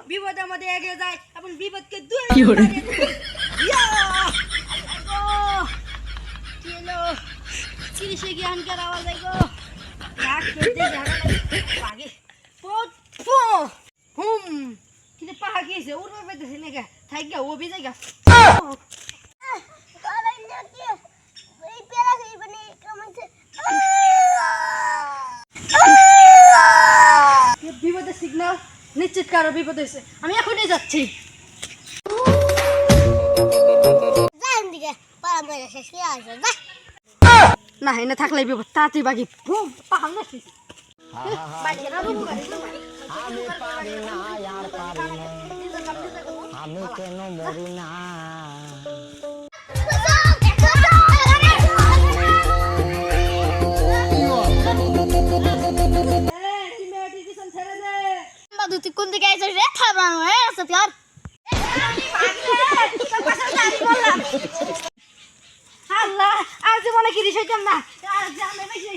বিপদের মধ্যে এগিয়ে যায় এবং বিপদকে দূরে সরিয়ে দেয়। কি হলো চিরিশে জ্ঞানকার আওয়াজ আইগো ডাক করতে জায়গা লাগে হুম কিন্তু পাহা গিয়েছে উড়বে পেতেছে নাকি থাক গা ও ভিজে গা বিপদের সিগন্যাল নিশ্চিত কারো বিপদ হয়েছে আমি এখনই যাচ্ছি না এনে থাকলে বিপদ তাড়াতাড়ি বাকি পাহাড় না আমি কেন মরি না তুই কোন দিকে আইছিস রে থামরানো হয়ে আছে তুই আর আল্লাহ আর জীবনে কি রিস হইতাম না আর জানে বেশি